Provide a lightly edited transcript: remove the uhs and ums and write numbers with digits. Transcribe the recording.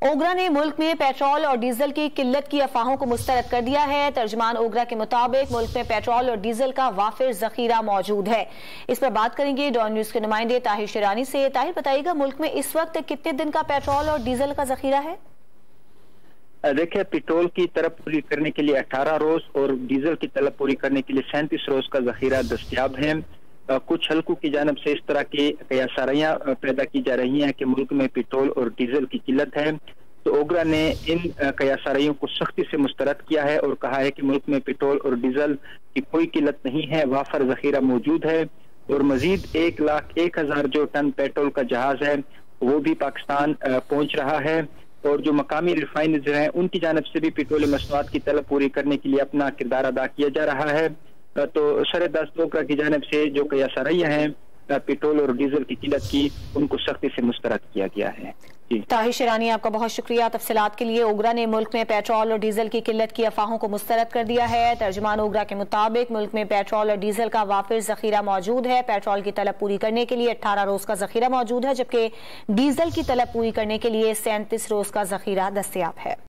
اوگرا نے ملک میں پیٹرول اور ڈیزل کی قلت کی افواہوں کو مسترد کر دیا ہے۔ ترجمان اوگرا کے مطابق ملک میں پیٹرول اور ڈیزل کا وافر ذخیرہ موجود ہے۔ اس پر بات کریں گے ڈان نیوز کے نمائندے طاہر شیرانی سے۔ طاہر بتائیے گا ملک میں اس وقت کتنے دن کا پیٹرول اور ڈیزل کا ذخیرہ ہے؟ دیکھیں، پیٹرول کی طلب پوری کرنے کے لیے 18 روز اور ڈیزل کی طلب پوری کرنے کے لیے 37 روز کا ذخیرہ دستیاب ہے۔ کچھ حلقوں کی جانب سے اس طرح کی قیاساریاں پیدا کی جا رہی ہیں کہ ملک میں پیٹرول اور ڈیزل کی قلت ہے، تو اوگرا نے ان قیاساریوں کو سختی سے مسترد کیا ہے اور کہا ہے کہ ملک میں پیٹرول اور ڈیزل کی کوئی قلت نہیں ہے، وافر ذخیرہ موجود ہے اور مزید 1,01,000 جو ٹن پیٹرول کا جہاز ہے وہ بھی پاکستان پہنچ رہا ہے، اور جو مقامی ریفائنریز ہیں ان کی جانب سے بھی پیٹرول مصنوعات کی طلب پوری کرنے کے لیے اپنا کردار ادا کیا جا رہا ہے۔ تو سردست اوگرا کی جانب سے جو قیاساریاں ہیں پیٹرول اور ڈیزل کی قلت کی، ان کو سختی سے مسترد کیا گیا ہے۔ طاہر شیرانی، آپ کا بہت شکریہ تفصیلات کے لیے۔ اوگرا نے ملک میں پیٹرول اور ڈیزل کی قلت کی افواہوں کو مسترد کر دیا ہے۔ ترجمان اوگرا کے مطابق ملک میں پیٹرول اور ڈیزل کا وافر ذخیرہ موجود ہے۔ پیٹرول کی طلب پوری کرنے کے لیے 18 روز کا ذخیرہ موجود ہے، جبکہ ڈیزل کی طلب پوری کرنے کے لیے 37 روز کا ذخیرہ دستیاب ہے۔